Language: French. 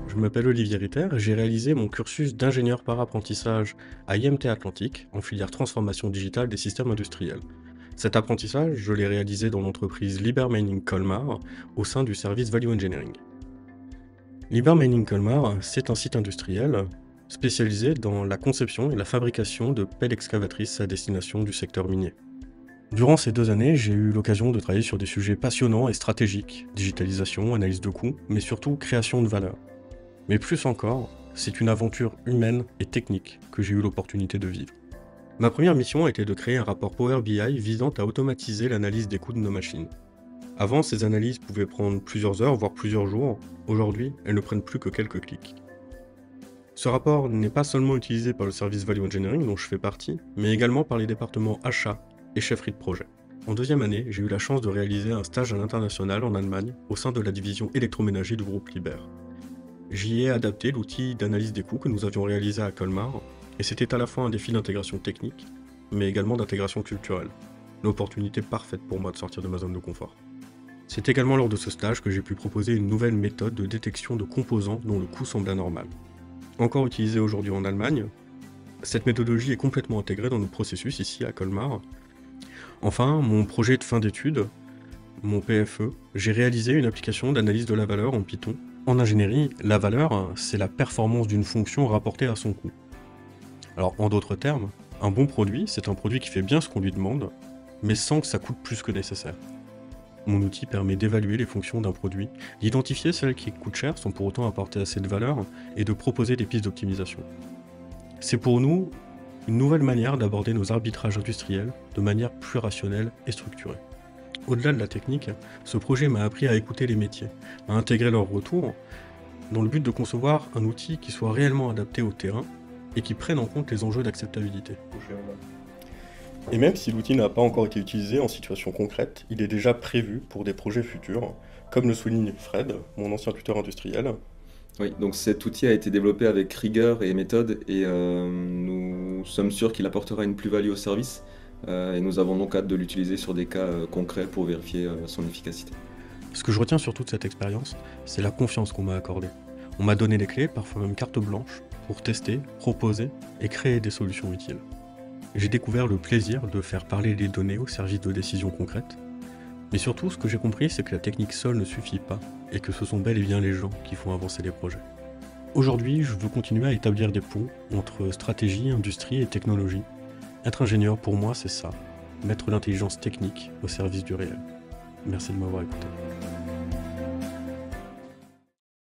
Je m'appelle Olivier Ritter et j'ai réalisé mon cursus d'ingénieur par apprentissage à IMT Atlantique en filière transformation digitale des systèmes industriels. Cet apprentissage, je l'ai réalisé dans l'entreprise Liber Mining Colmar au sein du service Value Engineering. Liber Mining Colmar, c'est un site industriel spécialisé dans la conception et la fabrication de pelles excavatrices à destination du secteur minier. Durant ces 2 années, j'ai eu l'occasion de travailler sur des sujets passionnants et stratégiques, digitalisation, analyse de coûts, mais surtout création de valeur. Mais plus encore, c'est une aventure humaine et technique que j'ai eu l'opportunité de vivre. Ma première mission était de créer un rapport Power BI visant à automatiser l'analyse des coûts de nos machines. Avant, ces analyses pouvaient prendre plusieurs heures, voire plusieurs jours. Aujourd'hui, elles ne prennent plus que quelques clics. Ce rapport n'est pas seulement utilisé par le service Value Engineering dont je fais partie, mais également par les départements achats et chefferie de projet. En 2e année, j'ai eu la chance de réaliser un stage à l'international en Allemagne au sein de la division électroménager du groupe Liber. J'y ai adapté l'outil d'analyse des coûts que nous avions réalisé à Colmar, et c'était à la fois un défi d'intégration technique, mais également d'intégration culturelle. L'opportunité parfaite pour moi de sortir de ma zone de confort. C'est également lors de ce stage que j'ai pu proposer une nouvelle méthode de détection de composants dont le coût semble anormal. Encore utilisée aujourd'hui en Allemagne, cette méthodologie est complètement intégrée dans nos processus ici à Colmar. Enfin, mon projet de fin d'études, mon PFE, j'ai réalisé une application d'analyse de la valeur en Python. En ingénierie, la valeur, c'est la performance d'une fonction rapportée à son coût. Alors, en d'autres termes, un bon produit, c'est un produit qui fait bien ce qu'on lui demande, mais sans que ça coûte plus que nécessaire. Mon outil permet d'évaluer les fonctions d'un produit, d'identifier celles qui coûtent cher sans pour autant apporter assez de valeur, et de proposer des pistes d'optimisation. C'est pour nous une nouvelle manière d'aborder nos arbitrages industriels de manière plus rationnelle et structurée. Au-delà de la technique, ce projet m'a appris à écouter les métiers, à intégrer leurs retours, dans le but de concevoir un outil qui soit réellement adapté au terrain et qui prenne en compte les enjeux d'acceptabilité. Et même si l'outil n'a pas encore été utilisé en situation concrète, il est déjà prévu pour des projets futurs, comme le souligne Fred, mon ancien tuteur industriel. Oui, donc cet outil a été développé avec rigueur et méthode et nous sommes sûrs qu'il apportera une plus-value au service et nous avons donc hâte de l'utiliser sur des cas concrets pour vérifier son efficacité. Ce que je retiens surtout de cette expérience, c'est la confiance qu'on m'a accordée. On m'a donné les clés, parfois même carte blanche, pour tester, proposer et créer des solutions utiles. J'ai découvert le plaisir de faire parler les données au service de décisions concrètes. Mais surtout, ce que j'ai compris, c'est que la technique seule ne suffit pas, et que ce sont bel et bien les gens qui font avancer les projets. Aujourd'hui, je veux continuer à établir des ponts entre stratégie, industrie et technologie. Être ingénieur, pour moi, c'est ça, mettre l'intelligence technique au service du réel. Merci de m'avoir écouté.